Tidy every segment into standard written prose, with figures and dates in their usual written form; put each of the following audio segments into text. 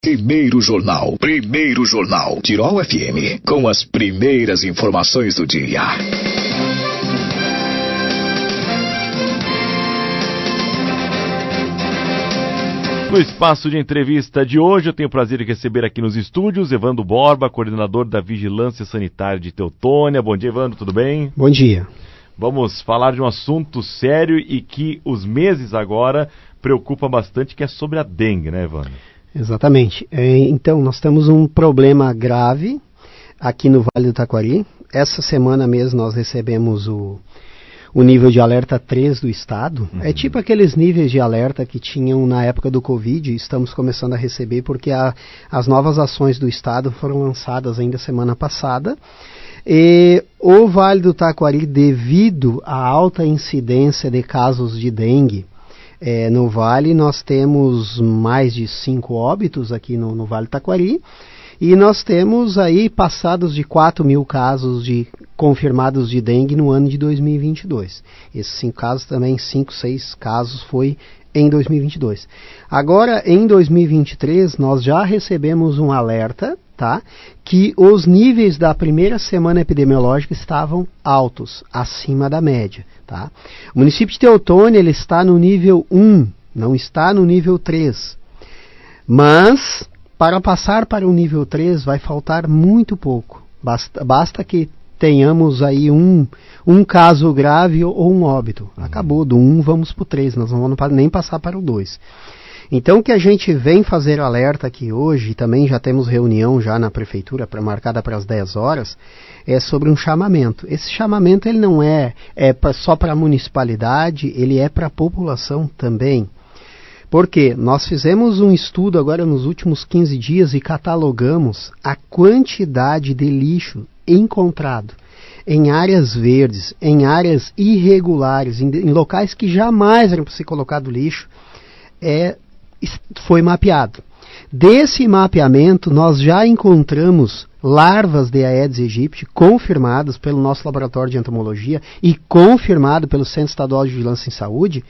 Primeiro Jornal. Tirol FM, com as primeiras informações do dia. No espaço de entrevista de hoje, eu tenho o prazer de receber aqui nos estúdios Evandro Borba, coordenador da Vigilância Sanitária de Teutônia. Bom dia, Evandro, tudo bem? Bom dia. Vamos falar de um assunto sério e que os meses agora preocupa bastante, que é sobre a dengue, né, Evandro? Exatamente. Então, nós temos um problema grave aqui no Vale do Taquari. Essa semana mesmo nós recebemos o nível de alerta 3 do estado. É tipo aqueles níveis de alerta que tinham na época do Covid, estamos começando a receber porque as novas ações do estado foram lançadas ainda semana passada. E o Vale do Taquari, devido à alta incidência de casos de dengue, no Vale nós temos mais de 5 óbitos aqui no Vale do Taquari, e nós temos aí passados de 4.000 casos confirmados de dengue no ano de 2022. Esses 5 casos também, 6 casos foi em 2022. Agora, em 2023, nós já recebemos um alerta, tá? Que os níveis da primeira semana epidemiológica estavam altos, acima da média, tá? O município de Teutônia, ele está no nível 1, não está no nível 3. Mas, para passar para o nível 3, vai faltar muito pouco. Basta que tenhamos aí um caso grave ou um óbito. Acabou, do 1 vamos para o 3, nós não vamos nem passar para o 2. Então, o que a gente vem fazer alerta aqui hoje, também já temos reunião já na prefeitura marcada para as 10 horas, é sobre um chamamento. Esse chamamento ele não é só para a municipalidade, ele é para a população também. Porque nós fizemos um estudo agora nos últimos 15 dias e catalogamos a quantidade de lixo encontrado em áreas verdes, em áreas irregulares, em locais que jamais eram para ser colocado lixo, foi mapeado. Desse mapeamento, nós já encontramos larvas de Aedes aegypti confirmadas pelo nosso laboratório de entomologia e confirmado pelo Centro Estadual de Vigilância em Saúde,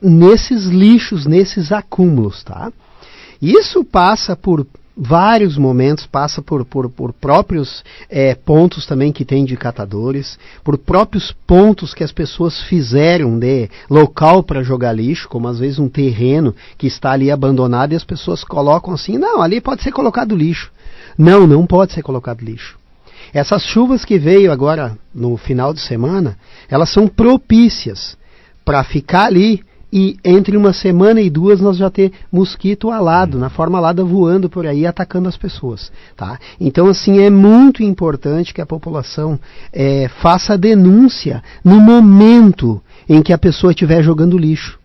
nesses lixos, nesses acúmulos, tá? Isso passa por vários momentos, passa por próprios pontos também que tem de catadores, por próprios pontos que as pessoas fizeram de local para jogar lixo, como às vezes um terreno que está ali abandonado e as pessoas colocam assim, não, ali pode ser colocado lixo. Não pode ser colocado lixo. Essas chuvas que veio agora no final de semana, elas são propícias para ficar ali e entre uma semana e 2 nós já ter mosquito alado, na forma alada voando por aí, atacando as pessoas, tá? Então, assim, é muito importante que a população faça a denúncia no momento em que a pessoa estiver jogando lixo.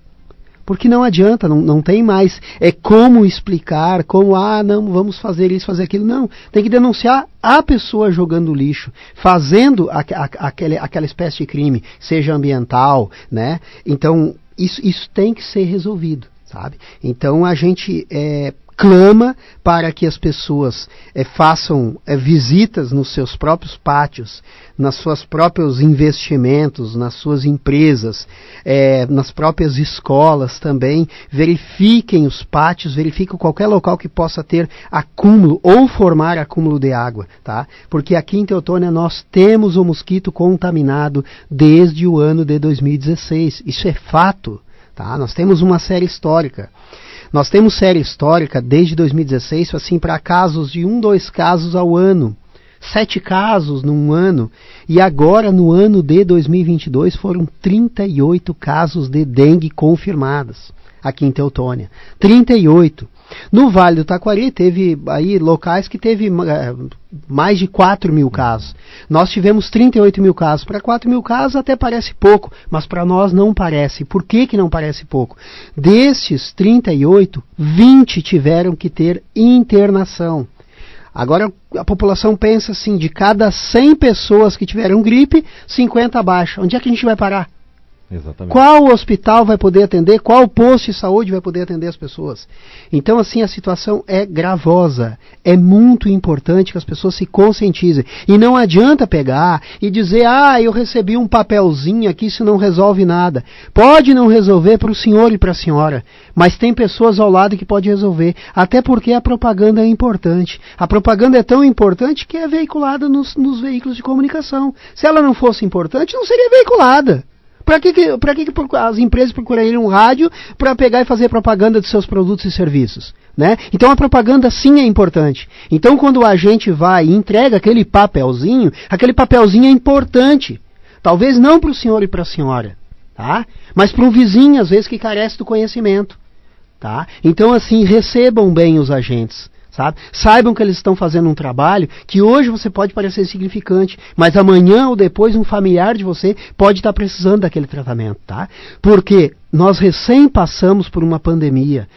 Porque não adianta, não tem mais como explicar, não, vamos fazer isso, fazer aquilo. Não, tem que denunciar a pessoa jogando lixo, fazendo aquela espécie de crime, seja ambiental, né? Então, isso tem que ser resolvido, sabe? Então, a gente clama para que as pessoas façam visitas nos seus próprios pátios, nas suas próprios investimentos, nas suas empresas, nas próprias escolas também, verifiquem os pátios, verifiquem qualquer local que possa ter acúmulo ou formar acúmulo de água, tá? Porque aqui em Teutônia nós temos o mosquito contaminado desde o ano de 2016, isso é fato, tá? Nós temos uma série histórica. Nós temos série histórica desde 2016, assim, para casos de 2 casos ao ano. 7 casos num ano. E agora, no ano de 2022, foram 38 casos de dengue confirmados aqui em Teutônia. 38. No Vale do Taquari, teve aí locais que teve mais de 4.000 casos. Nós tivemos 38.000 casos. Para 4.000 casos até parece pouco, mas para nós não parece. Por que não parece pouco? Destes 38, 20 tiveram que ter internação. Agora a população pensa assim, de cada 100 pessoas que tiveram gripe, 50 baixa. Onde é que a gente vai parar? Exatamente. Qual hospital vai poder atender? Qual posto de saúde vai poder atender as pessoas? Então, assim, a situação é gravosa. É muito importante que as pessoas se conscientizem. E não adianta pegar e dizer, eu recebi um papelzinho aqui, isso não resolve nada. Pode não resolver para o senhor e para a senhora, mas tem pessoas ao lado que pode resolver. Até porque a propaganda é importante. A propaganda é tão importante que é veiculada nos veículos de comunicação. Se ela não fosse importante, não seria veiculada. Para que as empresas procurariam um rádio para pegar e fazer propaganda de seus produtos e serviços? Né? Então a propaganda sim é importante. Então quando a gente vai e entrega aquele papelzinho é importante. Talvez não para o senhor e para a senhora, tá? Mas para um vizinho, às vezes, que carece do conhecimento. Tá? Então, assim, recebam bem os agentes. Sabe? Saibam que eles estão fazendo um trabalho que hoje você pode parecer insignificante, mas amanhã ou depois um familiar de você pode estar precisando daquele tratamento, tá? Porque nós recém passamos por uma pandemia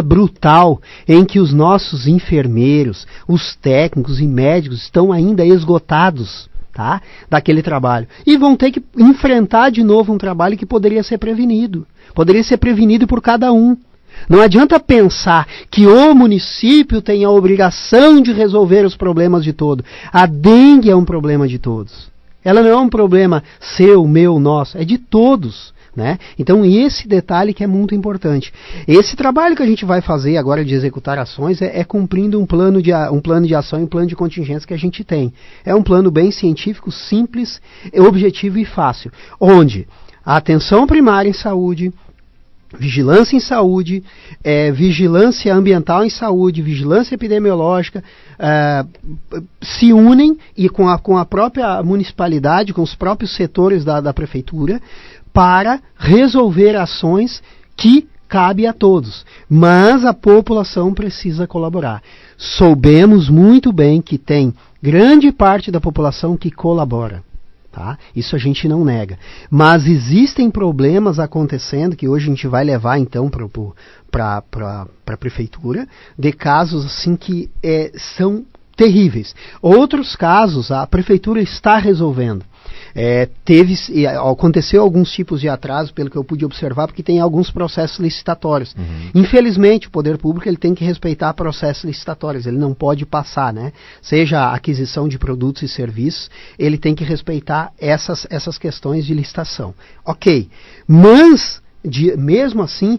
brutal, em que os nossos enfermeiros, os técnicos e médicos estão ainda esgotados, tá? Daquele trabalho. E vão ter que enfrentar de novo um trabalho que poderia ser prevenido por cada um. Não adianta pensar que o município tem a obrigação de resolver os problemas de todos. A dengue é um problema de todos. Ela não é um problema seu, meu, nosso, é de todos. Né? Então esse detalhe que é muito importante. Esse trabalho que a gente vai fazer agora de executar ações é cumprindo um plano de ação e um plano de contingência que a gente tem. É um plano bem científico, simples, objetivo e fácil. Onde a atenção primária em saúde, vigilância em saúde, vigilância ambiental em saúde, vigilância epidemiológica, se unem e com a própria municipalidade, com os próprios setores da prefeitura, para resolver ações que cabe a todos. Mas a população precisa colaborar. Soubemos muito bem que tem grande parte da população que colabora. Tá? Isso a gente não nega. Mas existem problemas acontecendo, que hoje a gente vai levar então para a prefeitura, de casos assim que terríveis. Outros casos a prefeitura está resolvendo. Aconteceu alguns tipos de atraso, pelo que eu pude observar, porque tem alguns processos licitatórios. Uhum. Infelizmente, o poder público ele tem que respeitar processos licitatórios, ele não pode passar, né? Seja a aquisição de produtos e serviços, ele tem que respeitar essas questões de licitação. Ok, mas mesmo assim,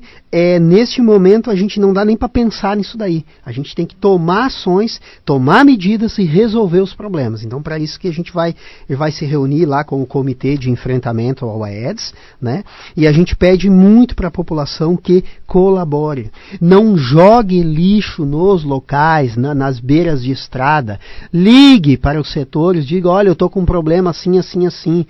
neste momento a gente não dá nem para pensar nisso daí. A gente tem que tomar ações, tomar medidas e resolver os problemas. Então, para isso que a gente vai se reunir lá com o Comitê de Enfrentamento ao Aedes, né? E a gente pede muito para a população que colabore. Não jogue lixo nos locais, nas beiras de estrada. Ligue para os setores, diga, olha, eu estou com um problema assim, assim, assim.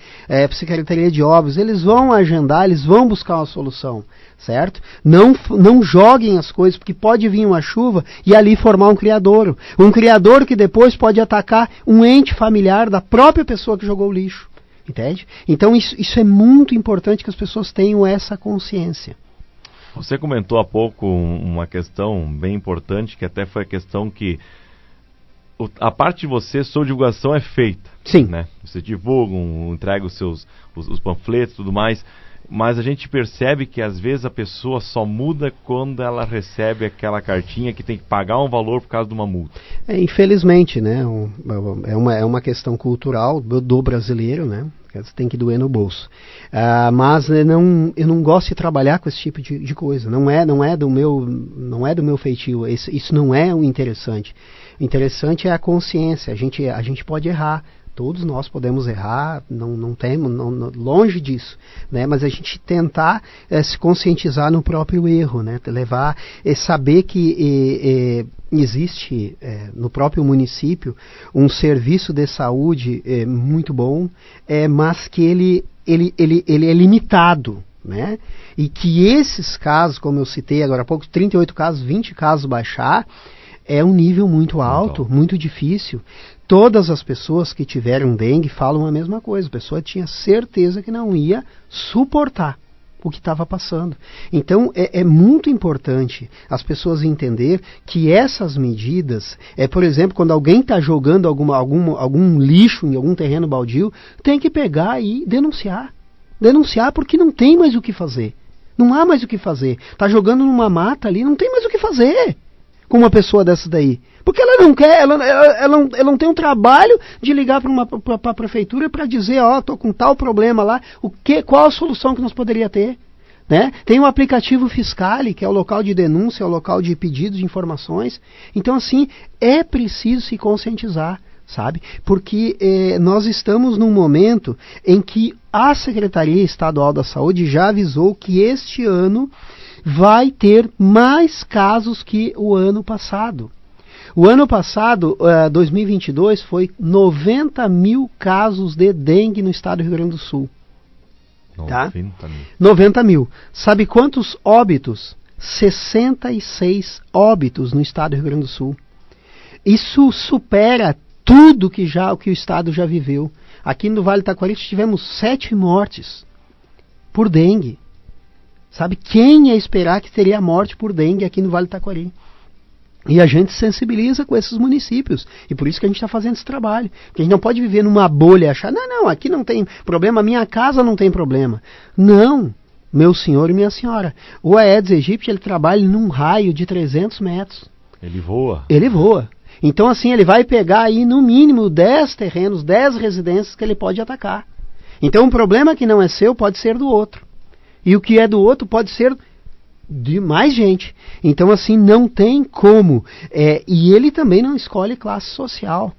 Secretaria de Obras, eles vão agendar, eles vão buscar uma solução, certo? Não joguem as coisas, porque pode vir uma chuva e ali formar um criadouro que depois pode atacar um ente familiar da própria pessoa que jogou o lixo, entende? Então isso é muito importante que as pessoas tenham essa consciência. Você comentou há pouco uma questão bem importante, que até foi a questão que a parte de você, sua divulgação é feita. Sim. Né? Você divulga, entrega os panfletos e tudo mais, mas a gente percebe que às vezes a pessoa só muda quando ela recebe aquela cartinha que tem que pagar um valor por causa de uma multa. Infelizmente, né? É uma questão cultural do brasileiro, né? Tem que doer no bolso. Mas eu não gosto de trabalhar com esse tipo de coisa. Não é do meu feitio. Isso não é o interessante. O interessante é a consciência. A gente pode errar. Todos nós podemos errar, não temos, longe disso, né? Mas a gente tentar se conscientizar no próprio erro, né? Saber que existe no próprio município um serviço de saúde muito bom, mas que ele é limitado, né? E que esses casos, como eu citei agora há pouco, 38 casos, 20 casos baixar, é um nível muito alto, muito difícil. Todas as pessoas que tiveram dengue falam a mesma coisa. A pessoa tinha certeza que não ia suportar o que estava passando. Então, é muito importante as pessoas entender que essas medidas, por exemplo, quando alguém está jogando algum lixo em algum terreno baldio, tem que pegar e denunciar. Denunciar porque não tem mais o que fazer. Não há mais o que fazer. Está jogando numa mata ali, não tem mais o que fazer com uma pessoa dessa daí. Porque ela não quer, ela não tem um trabalho de ligar para a prefeitura para dizer, estou com tal problema lá, qual a solução que nós poderíamos ter. Né? Tem o aplicativo Fiscale, que é o local de denúncia, é o local de pedidos de informações. Então, assim, é preciso se conscientizar, sabe? Porque nós estamos num momento em que a Secretaria Estadual da Saúde já avisou que este ano vai ter mais casos que o ano passado. O ano passado, 2022, foi 90 mil casos de dengue no estado do Rio Grande do Sul. 90 mil. 90 mil. Sabe quantos óbitos? 66 óbitos no estado do Rio Grande do Sul. Isso supera tudo que o estado já viveu. Aqui no Vale do Taquari tivemos 7 mortes por dengue. Sabe, quem ia esperar que teria morte por dengue aqui no Vale do Taquari? E a gente sensibiliza com esses municípios. E por isso que a gente está fazendo esse trabalho. Porque a gente não pode viver numa bolha e achar, não, aqui não tem problema, minha casa não tem problema. Não, meu senhor e minha senhora. O Aedes aegypti, ele trabalha num raio de 300 metros. Ele voa. Ele voa. Então, assim, ele vai pegar aí, no mínimo, 10 terrenos, 10 residências que ele pode atacar. Então, um problema que não é seu pode ser do outro. E o que é do outro pode ser de mais gente. Então, assim, não tem como. E ele também não escolhe classe social.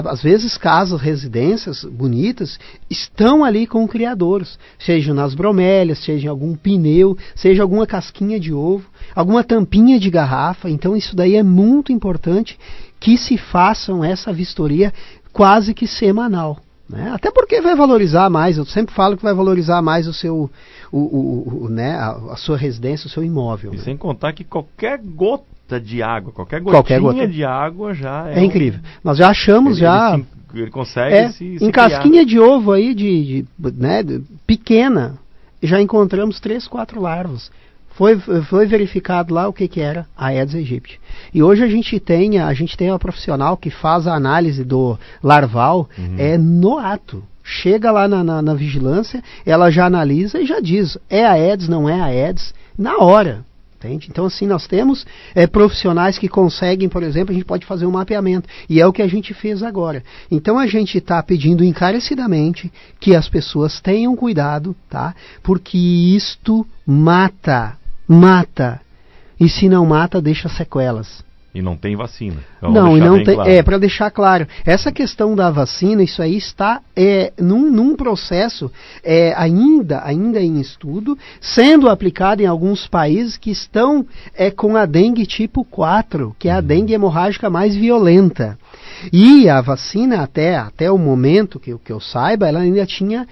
Às vezes, casas, residências bonitas estão ali com criadouros, seja nas bromélias, seja em algum pneu, seja alguma casquinha de ovo, alguma tampinha de garrafa. Então, isso daí é muito importante que se façam essa vistoria quase que semanal. Né? Até porque vai valorizar mais, eu sempre falo que vai valorizar mais o seu, né, a sua residência, o seu imóvel. E né? sem contar que qualquer gota de água, qualquer gotinha de água já é incrível. Nós já achamos, ele consegue se em casquinha de ovo aí, né, pequena, já encontramos 3, 4 larvas. Foi verificado lá o que era a Aedes aegypti. E hoje a gente tem uma profissional que faz a análise do larval no ato. Chega lá na vigilância, ela já analisa e já diz, é Aedes, não é Aedes, na hora. Entende? Então, assim, nós temos profissionais que conseguem, por exemplo, a gente pode fazer um mapeamento. E é o que a gente fez agora. Então, a gente está pedindo encarecidamente que as pessoas tenham cuidado, tá? Porque isto mata. E se não mata, deixa sequelas. E não tem vacina. Não, e não tem. Claro. Para deixar claro, essa questão da vacina, isso aí está num processo ainda em estudo, sendo aplicado em alguns países que estão com a dengue tipo 4, que é a dengue hemorrágica mais violenta. E a vacina, até o momento que eu saiba, ela ainda tinha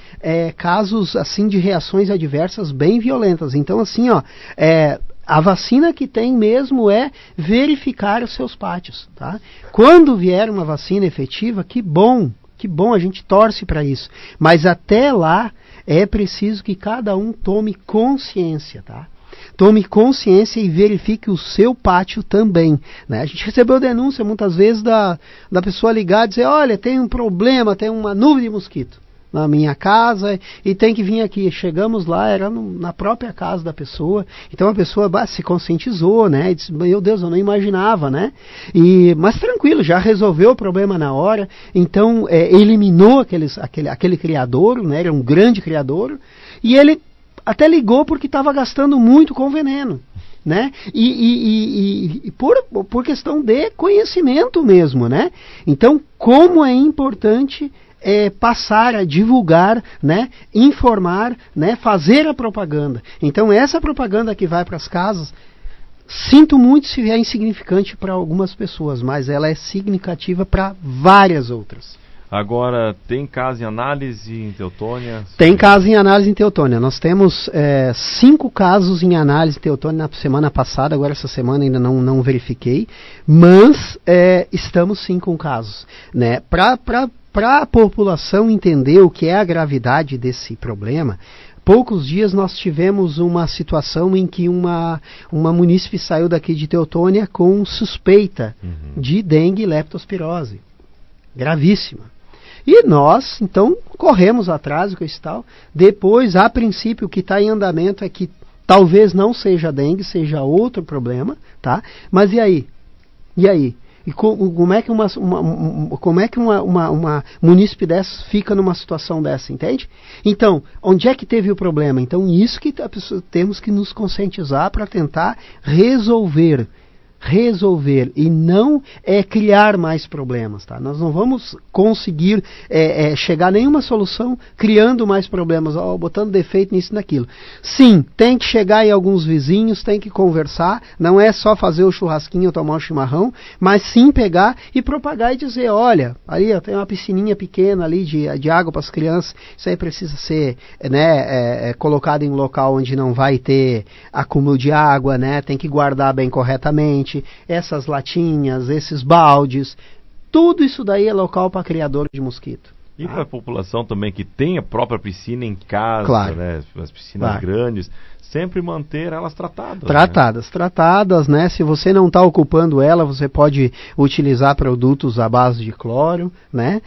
casos assim de reações adversas bem violentas. Então, assim, a vacina que tem mesmo é verificar os seus pátios. Tá? Quando vier uma vacina efetiva, que bom, a gente torce para isso. Mas até lá é preciso que cada um tome consciência, tá? Tome consciência e verifique o seu pátio também. Né? A gente recebeu denúncia muitas vezes da pessoa ligar e dizer, olha, tem um problema, tem uma nuvem de mosquito na minha casa e tem que vir aqui. Chegamos lá, era na própria casa da pessoa. Então a pessoa se conscientizou, né? E disse, meu Deus, eu não imaginava, né? Mas tranquilo, já resolveu o problema na hora. Então eliminou aquele criadouro, né? Era um grande criadouro. E ele até ligou porque estava gastando muito com veneno. Né? E por questão de conhecimento mesmo, né? Então, como é importante passar a divulgar, né? Informar, né? Fazer a propaganda. Então, essa propaganda que vai para as casas, sinto muito se é insignificante para algumas pessoas, mas ela é significativa para várias outras. Agora, tem caso em análise em Teutônia? Tem caso em análise em Teutônia. Nós temos 5 casos em análise em Teutônia na semana passada, agora essa semana ainda não verifiquei, mas estamos sim com casos. Né? Para a população entender o que é a gravidade desse problema, poucos dias nós tivemos uma situação em que uma munícipe saiu daqui de Teutônia com suspeita de dengue e leptospirose. Gravíssima. E nós, então, corremos atrás com esse tal. Depois, a princípio, o que está em andamento é que talvez não seja dengue, seja outro problema, tá? Mas e aí? E aí? E como é que uma munícipe dessa fica numa situação dessa, entende? Então, onde é que teve o problema? Então, isso que temos que nos conscientizar para tentar resolver e não criar mais problemas, tá? Nós não vamos conseguir chegar a nenhuma solução criando mais problemas, botando defeito nisso e naquilo. Sim, tem que chegar em alguns vizinhos, tem que conversar, não é só fazer o churrasquinho ou tomar o chimarrão, mas sim pegar e propagar e dizer, olha, ali tem uma piscininha pequena ali de água para as crianças, isso aí precisa ser colocado em um local onde não vai ter acúmulo de água, né? Tem que guardar bem corretamente. Essas latinhas, esses baldes, tudo isso daí é local para criador de mosquito. E para a população também que tem a própria piscina em casa, claro, né, as piscinas grandes, sempre manter elas tratadas. Tratadas, né? Se você não está ocupando ela, você pode utilizar produtos à base de cloro, né?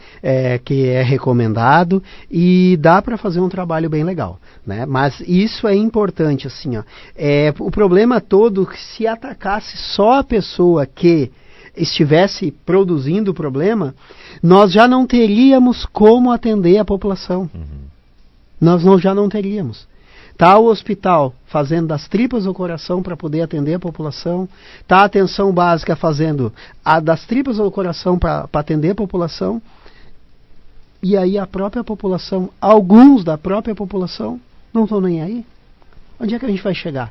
Que é recomendado e dá para fazer um trabalho bem legal, né? Mas isso é importante, assim, ó. O problema todo que se atacasse só a pessoa que estivesse produzindo o problema, nós já não teríamos como atender a população. Nós já não teríamos. Está o hospital fazendo das tripas ao coração para poder atender a população. Está a atenção básica fazendo das tripas ao coração para atender a população. E aí a própria população, alguns da própria população, não estão nem aí. Onde é que a gente vai chegar?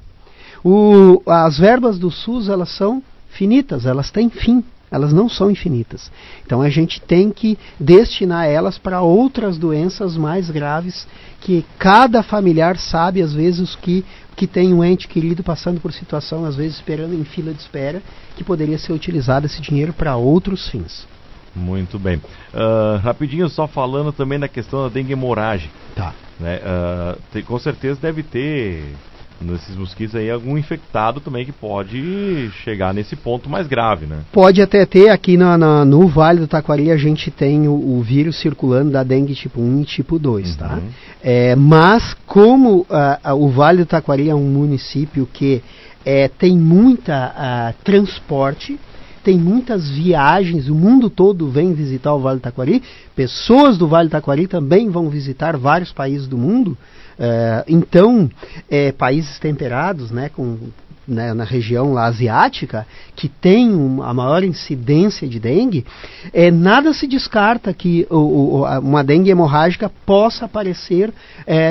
As verbas do SUS, elas são finitas, elas têm fim. Elas não são infinitas. Então a gente tem que destinar elas para outras doenças mais graves que cada familiar sabe, às vezes, que tem um ente querido passando por situação, às vezes esperando em fila de espera, que poderia ser utilizado esse dinheiro para outros fins. Muito bem. Rapidinho, só falando também da questão da dengue hemorrágica. Tá. Né? Com certeza deve ter nesses mosquitos aí algum infectado também que pode chegar nesse ponto mais grave, né? Pode até ter. Aqui no Vale do Taquari a gente tem o vírus circulando da dengue tipo 1 e tipo 2, tá? Mas como o Vale do Taquari é um município que tem muita transporte, tem muitas viagens, o mundo todo vem visitar o Vale do Taquari, pessoas do Vale do Taquari também vão visitar vários países do mundo, então, países temperados, né, na região lá asiática, que tem a maior incidência de dengue, nada se descarta que uma dengue hemorrágica possa aparecer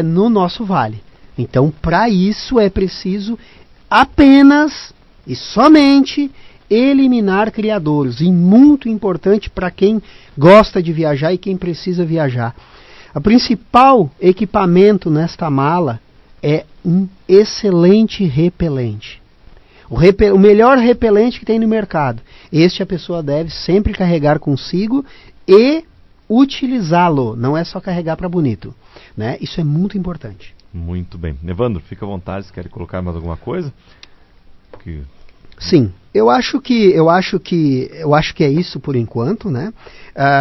no nosso vale. Então, para isso é preciso apenas e somente eliminar criadouros, e muito importante para quem gosta de viajar e quem precisa viajar. O principal equipamento nesta mala é um excelente repelente. O melhor repelente que tem no mercado. Este a pessoa deve sempre carregar consigo e utilizá-lo. Não é só carregar para bonito, né? Isso é muito importante. Muito bem. Evandro, fica à vontade, se quer colocar mais alguma coisa? Sim, eu acho que é isso por enquanto, né?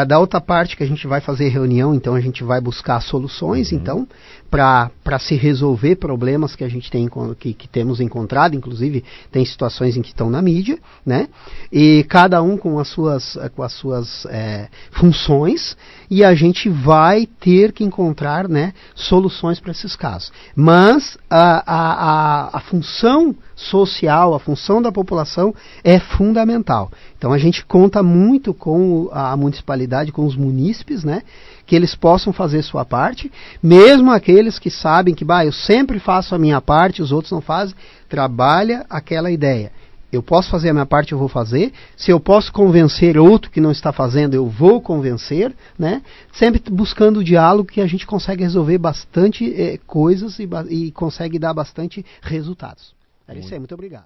Da outra parte que a gente vai fazer reunião, então a gente vai buscar soluções, então, para se resolver problemas que a gente tem, que temos encontrado, inclusive tem situações em que estão na mídia, né? E cada um com as suas funções, e a gente vai ter que encontrar, né, soluções para esses casos. Mas a função social, a função da população é fundamental. Então a gente conta muito com a municipalidade, com os munícipes, né, que eles possam fazer sua parte, mesmo aqueles que sabem que eu sempre faço a minha parte, os outros não fazem, trabalha aquela ideia. Eu posso fazer a minha parte, eu vou fazer. Se eu posso convencer outro que não está fazendo, eu vou convencer, né? Sempre buscando o diálogo, que a gente consegue resolver bastante coisas e consegue dar bastante resultados. É isso aí, muito obrigado.